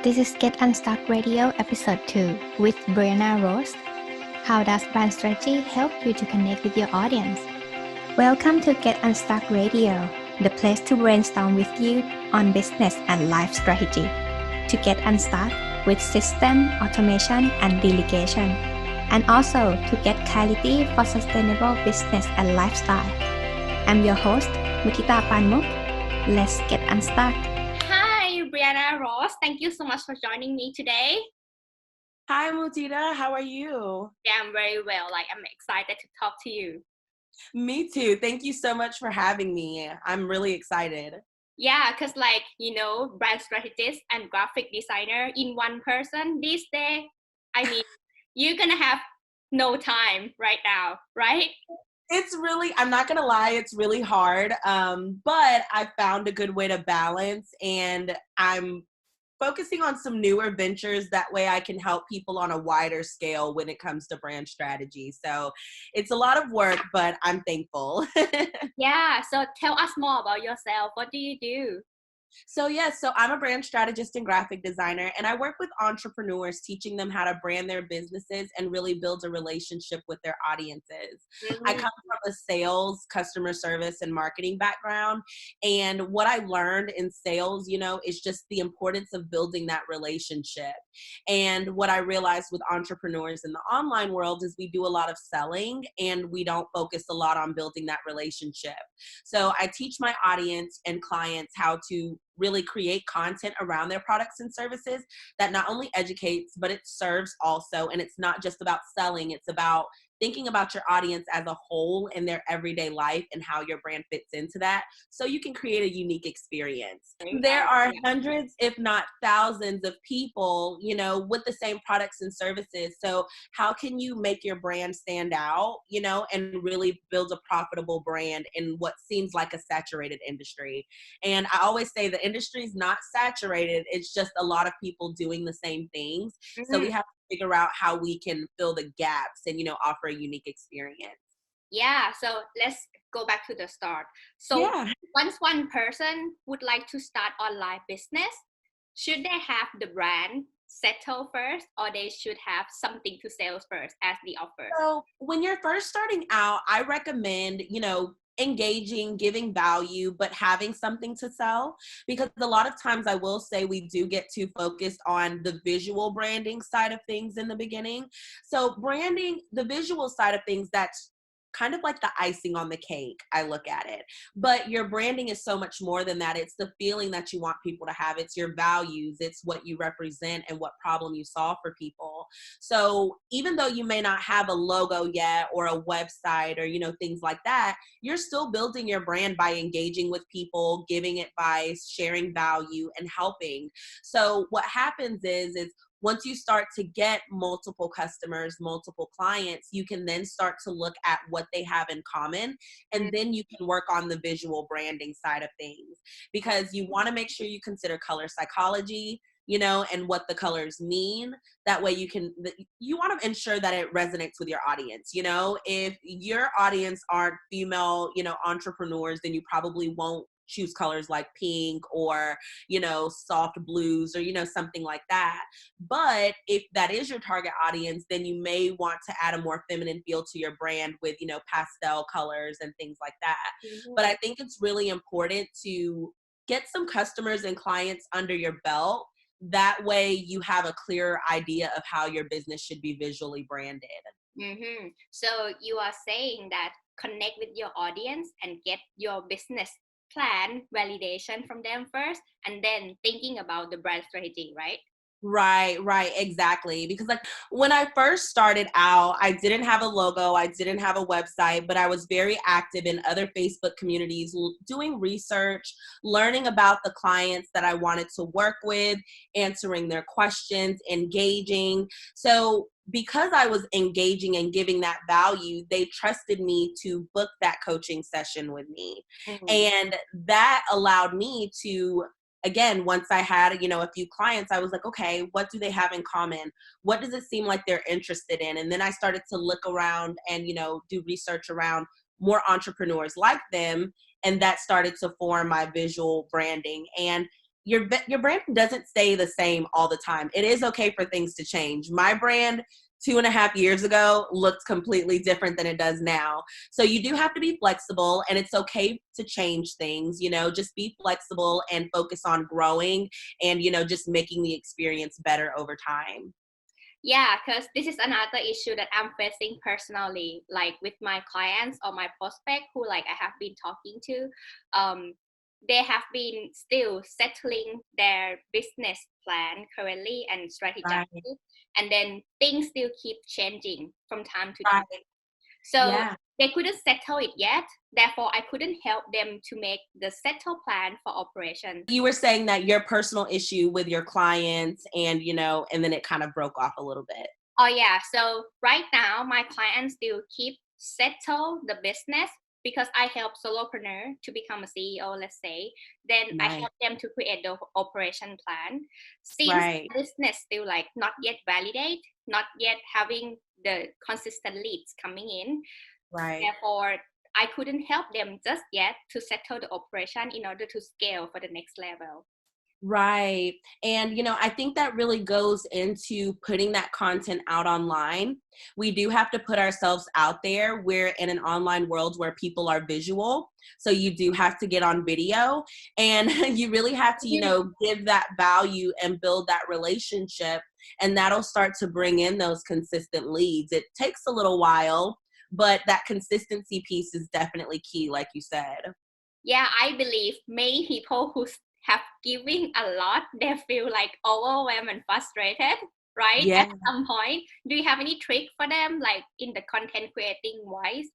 This is Get Unstuck Radio Episode 2 with Briana Ross. How does brand strategy help you to connect with your audience? Welcome to Get Unstuck Radio, the place to brainstorm with you on business and life strategy. To get unstuck with system, automation, and delegation. And also to get clarity for sustainable business and lifestyle. I'm your host, Mutita Panmook. Let's get unstuck. Hi, Briana Ross. Thank you so much for joining me today. Hi, Mutita. How are you? Yeah, I'm very well. I'm excited to talk to you. Me too. Thank you so much for having me. I'm really excited. Yeah, because brand strategist and graphic designer in one person these days, you're going to have no time right now, right? I'm not going to lie, it's really hard. But I found a good way to balance, and I'm focusing on some newer ventures. That way I can help people on a wider scale when it comes to brand strategy. So it's a lot of work, but I'm thankful. Yeah, so tell us more about yourself. What do you do? So I'm a brand strategist and graphic designer, and I work with entrepreneurs, teaching them how to brand their businesses and really build a relationship with their audiences. Mm-hmm. I come from a sales, customer service, and marketing background. And what I learned in sales, is just the importance of building that relationship. And what I realized with entrepreneurs in the online world is we do a lot of selling and we don't focus a lot on building that relationship. So I teach my audience and clients how to really create content around their products and services that not only educates, but it serves also. And it's not just about selling, it's about thinking about your audience as a whole in their everyday life and how your brand fits into that, so you can create a unique experience. There are hundreds, if not thousands of people, with the same products and services. So how can you make your brand stand out, and really build a profitable brand in what seems like a saturated industry? And I always say the industry is not saturated. It's just a lot of people doing the same things. Mm-hmm. So we have to figure out how we can fill the gaps and, offer a unique experience. Yeah, so let's go back to the start. So once one person would like to start online business, should they have the brand settle first, or they should have something to sell first as the offer? So when you're first starting out, I recommend, engaging, giving value, but having something to sell, because a lot of times I will say we do get too focused on the visual branding side of things in the beginning. So branding, the visual side of things, that's kind of like the icing on the cake, I look at it. But your branding is so much more than that. It's the feeling that you want people to have. It's your values. It's what you represent and what problem you solve for people. So even though you may not have a logo yet or a website or, things like that, you're still building your brand by engaging with people, giving advice, sharing value, and helping. So what happens is once you start to get multiple customers, multiple clients, you can then start to look at what they have in common. And then you can work on the visual branding side of things, because you want to make sure you consider color psychology, and what the colors mean. That way you want to ensure that it resonates with your audience. If your audience aren't female, entrepreneurs, then you probably won't choose colors like pink or, soft blues or, something like that. But if that is your target audience, then you may want to add a more feminine feel to your brand with, pastel colors and things like that. Mm-hmm. But I think it's really important to get some customers and clients under your belt. That way you have a clearer idea of how your business should be visually branded. Mm-hmm. So you are saying that connect with your audience and get your business plan validation from them first, and then thinking about the brand strategy, right? Right, exactly. Because when I first started out, I didn't have a logo, I didn't have a website, but I was very active in other Facebook communities, doing research, learning about the clients that I wanted to work with, answering their questions, engaging. So because I was engaging and giving that value, they trusted me to book that coaching session with me. Mm-hmm. And that allowed me to, again, once I had, a few clients, I was like, okay, what do they have in common? What does it seem like they're interested in? And then I started to look around and, do research around more entrepreneurs like them. And that started to form my visual branding. And your brand doesn't stay the same all the time. It is okay for things to change. My brand 2.5 years ago looked completely different than it does now. So you do have to be flexible, and it's okay to change things, just be flexible and focus on growing and, just making the experience better over time. Yeah, because this is another issue that I'm facing personally, like with my clients or my prospect who like I have been talking to. They have been still settling their business plan currently and strategizing, Right. and then things still keep changing from time to Right. time. So Yeah. they couldn't settle it yet. Therefore, I couldn't help them to make the settle plan for operation. You were saying that your personal issue with your clients and, and then it kind of broke off a little bit. Oh yeah. So right now, my clients still keep settle the business because I help solopreneur to become a CEO, let's say. Then I Nice. help them to create the operation plan. Since Right. business still like not yet validate, not yet having the consistent leads coming in. Right. Therefore, I couldn't help them just yet to settle the operation in order to scale for the next level. Right. And, I think that really goes into putting that content out online. We do have to put ourselves out there. We're in an online world where people are visual. So you do have to get on video, and you really have to, give that value and build that relationship. And that'll start to bring in those consistent leads. It takes a little while, but that consistency piece is definitely key, like you said. Yeah, I believe many people who have giving a lot, they feel like overwhelmed and frustrated, right? Yeah. At some point, do you have any trick for them, like in the content creating wise?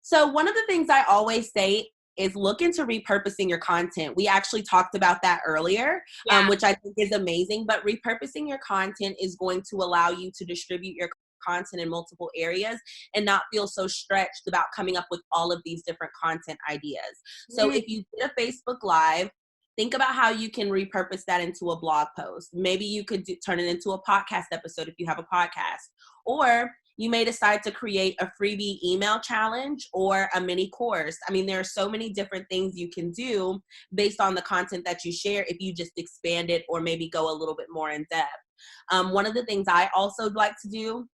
So one of the things I always say is look into repurposing your content. We actually talked about that earlier, Yeah. which I think is amazing. But repurposing your content is going to allow you to distribute your content in multiple areas and not feel so stretched about coming up with all of these different content ideas. So if you did a Facebook Live, think about how you can repurpose that into a blog post. Maybe you could turn it into a podcast episode if you have a podcast. Or you may decide to create a freebie email challenge or a mini course. I mean, there are so many different things you can do based on the content that you share if you just expand it or maybe go a little bit more in depth. One of the things I also like to do,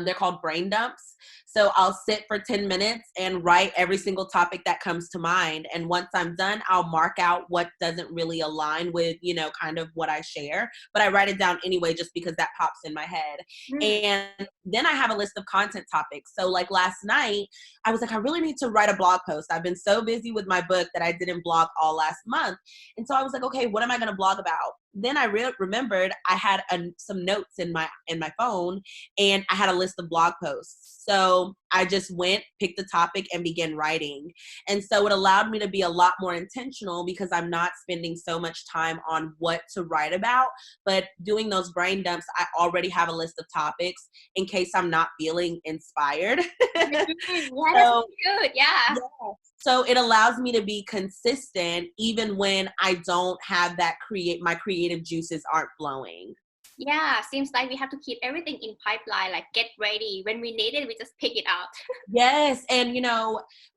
they're called brain dumps. So I'll sit for 10 minutes and write every single topic that comes to mind. And once I'm done, I'll mark out what doesn't really align with, kind of what I share. But I write it down anyway, just because that pops in my head. And then I have a list of content topics. So like last night, I was like, I really need to write a blog post. I've been so busy with my book that I didn't blog all last month. And so I was like, okay, what am I going to blog about? Then I remembered I had some notes in my phone, and I had a list of blog posts. So I just picked the topic and began writing. And so it allowed me to be a lot more intentional because I'm not spending so much time on what to write about, but doing those brain dumps, I already have a list of topics in case I'm not feeling inspired. Yeah, that's good. Yeah. So it allows me to be consistent even when I don't have my creative juices aren't flowing. Yeah, seems like we have to keep everything in pipeline, like get ready. When we need it, we just pick it out. Yes. And,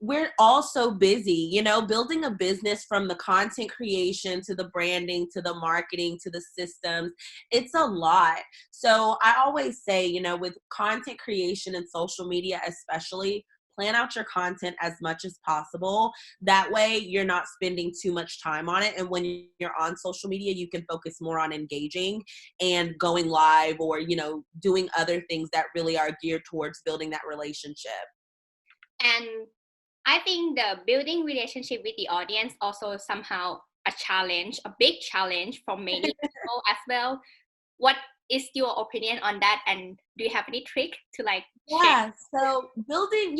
we're all so busy, building a business from the content creation to the branding, to the marketing, to the systems. It's a lot. So I always say, with content creation and social media, especially, plan out your content as much as possible. That way you're not spending too much time on it. And when you're on social media, you can focus more on engaging and going live or, doing other things that really are geared towards building that relationship. And I think the building relationship with the audience also somehow a challenge, a big challenge for many people as well. What is your opinion on that? And do you have any trick to share? So building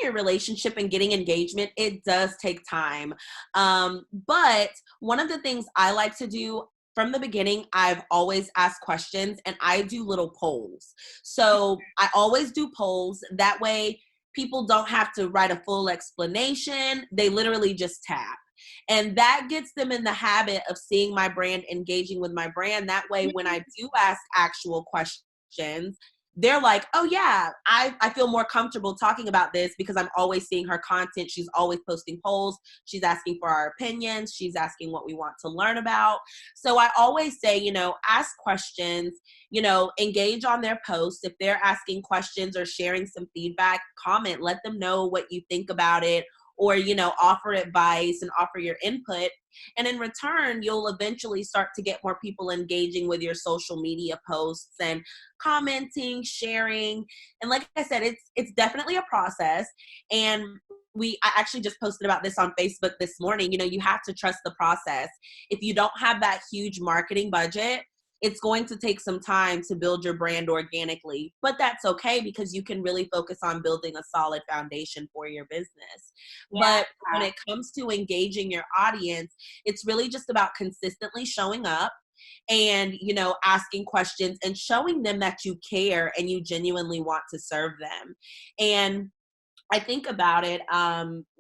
your relationship and getting engagement, it does take time. But one of the things I like to do from the beginning, I've always asked questions and I do little polls. So I always do polls. That way people don't have to write a full explanation. They literally just tap. And that gets them in the habit of seeing my brand, engaging with my brand. That way, when I do ask actual questions, they're like, oh yeah, I feel more comfortable talking about this because I'm always seeing her content. She's always posting polls. She's asking for our opinions. She's asking what we want to learn about. So I always say, you know, ask questions, you know, engage on their posts. If they're asking questions or sharing some feedback, comment, let them know what you think about it, or, you know, offer advice and offer your input. And in return, you'll eventually start to get more people engaging with your social media posts and commenting, sharing. And like I said, it's definitely a process. And I actually just posted about this on Facebook this morning. You know, you have to trust the process. If you don't have that huge marketing budget, it's going to take some time to build your brand organically, but that's okay because you can really focus on building a solid foundation for your business. Yeah. But when it comes to engaging your audience, it's really just about consistently showing up and, you know, asking questions and showing them that you care and you genuinely want to serve them. And I think about it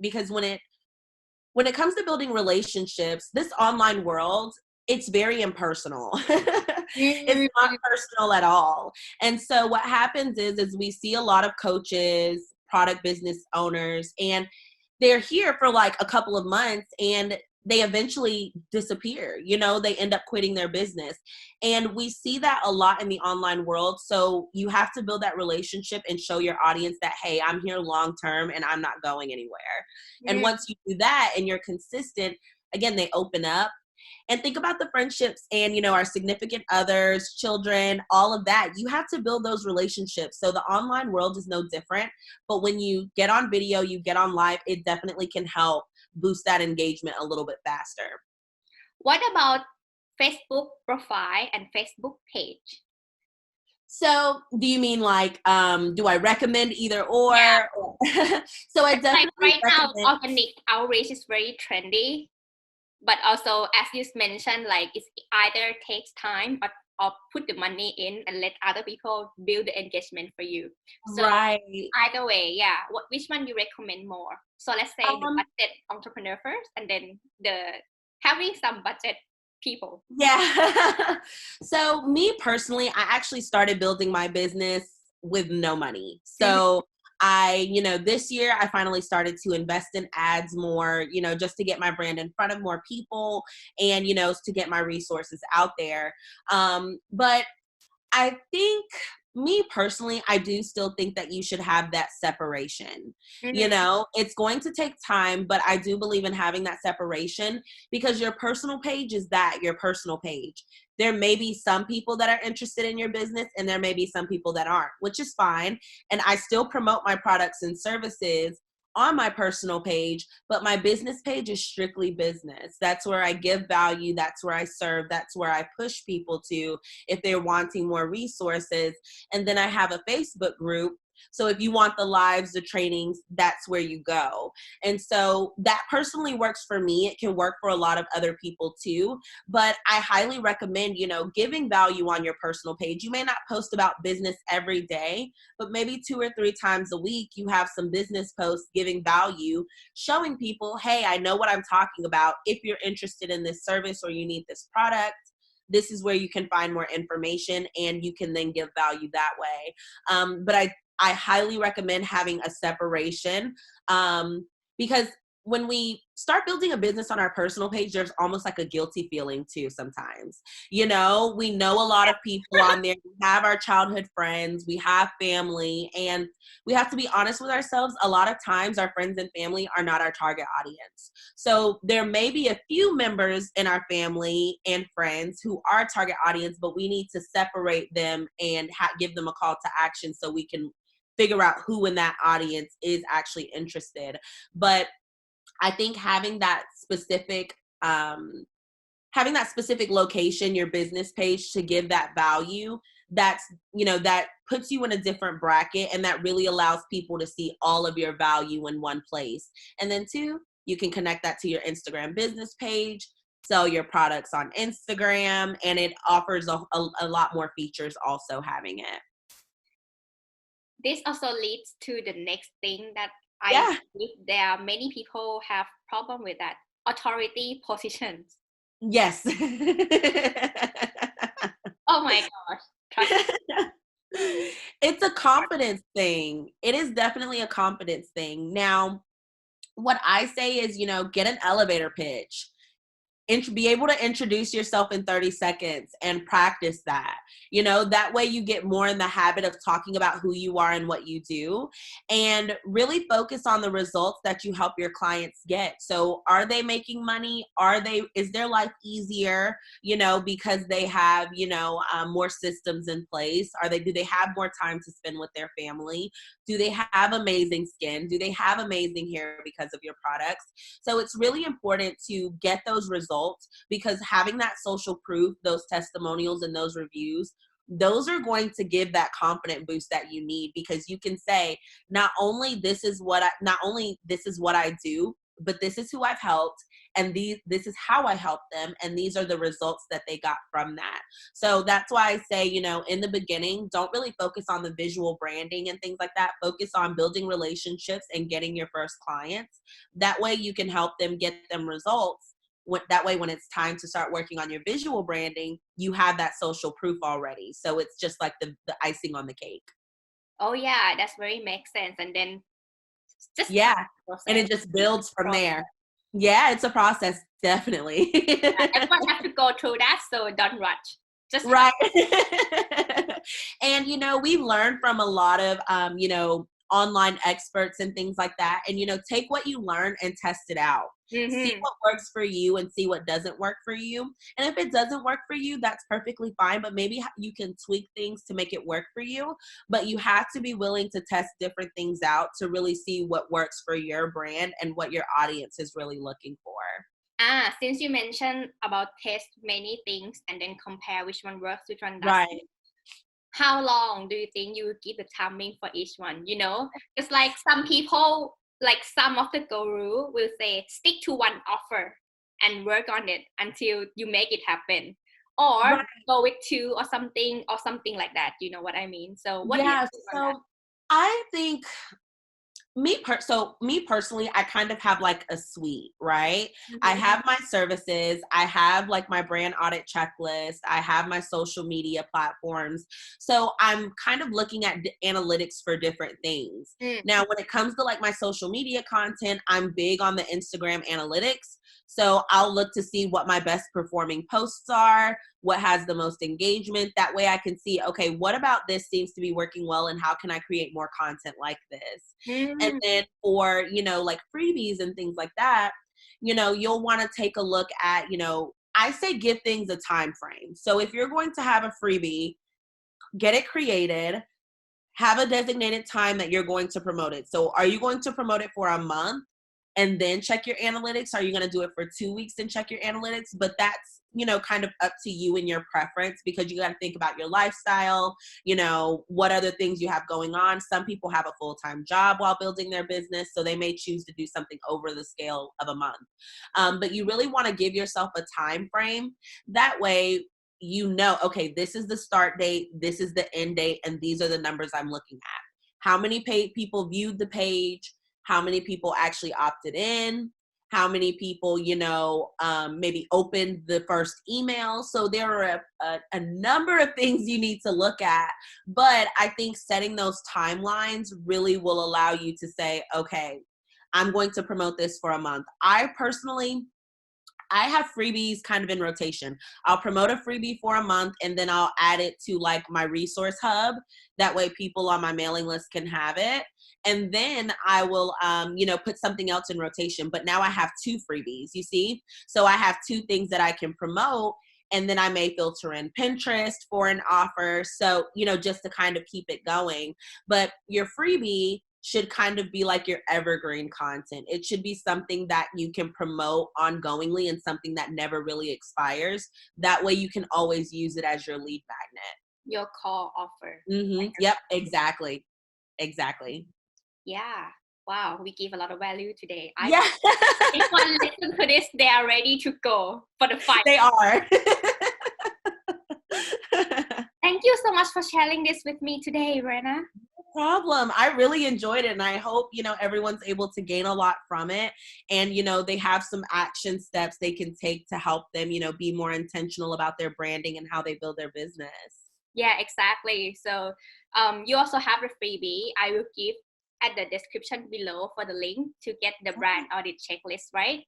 because when it comes to building relationships, this online world, it's very impersonal. It's not personal at all. And so what happens is we see a lot of coaches, product business owners, and they're here for like a couple of months and they eventually disappear. You know, they end up quitting their business. And we see that a lot in the online world. So you have to build that relationship and show your audience that, hey, I'm here long term and I'm not going anywhere. And once you do that and you're consistent, again, they open up. And think about the friendships and, you know, our significant others, children, all of that. You have to build those relationships. So the online world is no different. But when you get on video, you get on live, it definitely can help boost that engagement a little bit faster. What about Facebook profile and Facebook page? So do you mean like, do I recommend either or? Yeah. So I definitely like right now, organic outreach is very trendy. But also, as you mentioned, like it either takes time or put the money in and let other people build the engagement for you. So right. Either way, yeah. Which one you recommend more? So let's say the budget entrepreneur first, and then the having some budget people. Yeah. So me personally, I actually started building my business with no money. So this year I finally started to invest in ads more, you know, just to get my brand in front of more people and, you know, to get my resources out there. But I think me personally, I do still think that you should have that separation. You know, it's going to take time, but I do believe in having that separation because your personal page is your personal page. There may be some people that are interested in your business and there may be some people that aren't, which is fine. And I still promote my products and services on my personal page, but my business page is strictly business. That's where I give value. That's where I serve. That's where I push people to if they're wanting more resources. And then I have a Facebook group. So if you want the lives, the trainings, that's where you go. And so that personally works for me. It can work for a lot of other people too. But I highly recommend, you know, giving value on your personal page. You may not post about business every day, but maybe 2 or 3 times a week, you have some business posts giving value, showing people, hey, I know what I'm talking about. If you're interested in this service or you need this product, this is where you can find more information and you can then give value that way. But I highly recommend having a separation because when we start building a business on our personal page, there's almost like a guilty feeling too sometimes. You know, we know a lot of people on there. We have our childhood friends, we have family, and we have to be honest with ourselves. A lot of times our friends and family are not our target audience. So there may be a few members in our family and friends who are target audience, but we need to separate them and give them a call to action so we can figure out who in that audience is actually interested. But I think having that specific location, your business page, to give that value, that's, you know, that puts you in a different bracket and that really allows people to see all of your value in one place. And then 2, you can connect that to your Instagram business page, sell your products on Instagram, and it offers a lot more features also having it. This also leads to the next thing that I believe there are many people have problem with, that authority positions. Yes. Oh my gosh. It's a confidence thing. It is definitely a confidence thing. Now, what I say is, get an elevator pitch. Be able to introduce yourself in 30 seconds and practice that. That way you get more in the habit of talking about who you are and what you do, and really focus on the results that you help your clients get. So are they making money? Is their life easier, because they have, more systems in place? Do they have more time to spend with their family? Do they have amazing skin? Do they have amazing hair because of your products? So it's really important to get those results, because having that social proof, those testimonials and those reviews, those are going to give that confident boost that you need, because you can say, not only this is what I do, but this is who I've helped, and this is how I helped them, and these are the results that they got from that. So that's why I say, in the beginning, don't really focus on the visual branding and things like that. Focus on building relationships and getting your first clients. That way you can help them get them results. That way, when it's time to start working on your visual branding, you have that social proof already. So it's just like the icing on the cake. Oh yeah, that's very makes sense. And then just and it just builds from there. Yeah, it's a process, definitely. Everyone has to go through that, so don't rush. Just right. And we learn from a lot of online experts and things like that, and take what you learn and test it out. See what works for you and see what doesn't work for you. And if it doesn't work for you, that's perfectly fine, but maybe you can tweak things to make it work for you. But you have to be willing to test different things out to really see what works for your brand and what your audience is really looking for. Since you mentioned about test many things and then compare which one works, which one doesn't. Right. How long do you think you give the timing for each one? It's like some people, like some of the guru will say, stick to one offer and work on it until you make it happen, or go with two or something like that. You know what I mean? So what do you think on that? I think me personally, I kind of have like a suite, right? I have my services, I have like my brand audit checklist, I have my social media platforms. So I'm kind of looking at analytics for different things. Now, when it comes to like my social media content, I'm big on the Instagram analytics. So I'll look to see what my best performing posts are, what has the most engagement. That way I can see, okay, what about this seems to be working well, and how can I create more content like this? And then for, like freebies and things like that, you'll want to take a look at, I say give things a time frame. So if you're going to have a freebie, get it created, have a designated time that you're going to promote it. So are you going to promote it for a month and then check your analytics? Are you going to do it for 2 weeks and check your analytics? But that's, kind of up to you and your preference, because you got to think about your lifestyle, what other things you have going on. Some people have a full-time job while building their business, so they may choose to do something over the scale of a month. But you really want to give yourself a time frame. That way, okay, this is the start date, this is the end date, and these are the numbers I'm looking at. How many paid people viewed the page? How many people actually opted in? How many people, maybe opened the first email? So there are a number of things you need to look at. But I think setting those timelines really will allow you to say, okay, I'm going to promote this for a month. I have freebies kind of in rotation. I'll promote a freebie for a month, and then I'll add it to like my resource hub. That way people on my mailing list can have it. And then I will, put something else in rotation. But now I have 2 freebies, you see? So I have 2 things that I can promote. And then I may filter in Pinterest for an offer. So, just to kind of keep it going. But your freebie should kind of be like your evergreen content. It should be something that you can promote ongoingly and something that never really expires. That way you can always use it as your lead magnet. Your call offer. Yep, exactly. Yeah. Wow, we give a lot of value today. If one listen to this, they are ready to go for the fight. They are. Thank you so much for sharing this with me today, Briana. Problem. I really enjoyed it, and I hope everyone's able to gain a lot from it, and they have some action steps they can take to help them be more intentional about their branding and how they build their business. Yeah, exactly. So you also have a freebie. I will give at the description below for the link to get the brand audit checklist, right?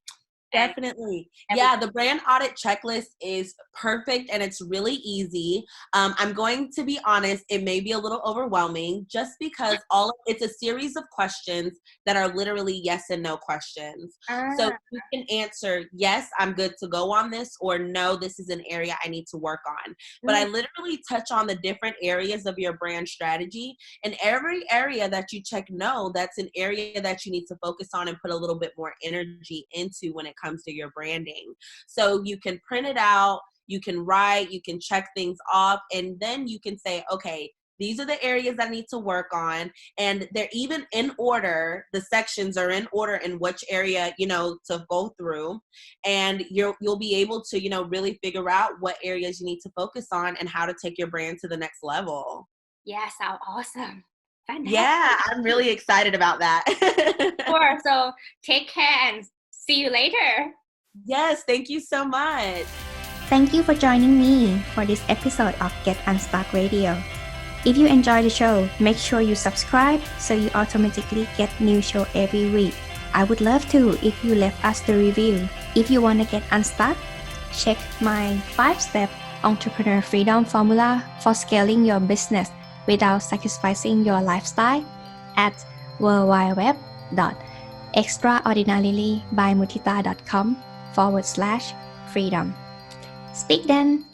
Definitely. Yeah, the brand audit checklist is perfect and it's really easy. I'm going to be honest, it may be a little overwhelming just because it's a series of questions that are literally yes and no questions. So you can answer, yes, I'm good to go on this, or no, this is an area I need to work on. But I literally touch on the different areas of your brand strategy, and every area that you check no, that's an area that you need to focus on and put a little bit more energy into when it comes to your branding. So you can print it out, you can write, you can check things off, and then you can say, okay, these are the areas I need to work on. And they're even in order. The sections are in order in which area, to go through. And you'll be able to, really figure out what areas you need to focus on and how to take your brand to the next level. Yeah, sounds awesome. Fantastic. Yeah, I'm really excited about that. Sure. So take care and see you later. Yes, thank you so much. Thank you for joining me for this episode of Get Unstuck Radio. If you enjoy the show, make sure you subscribe so you automatically get new show every week. I would love to if you left us the review. If you want to get unstuck, check my 5-step entrepreneur freedom formula for scaling your business without sacrificing your lifestyle at worldwideweb.extraordinarylybymutita.com/freedom. Speak then!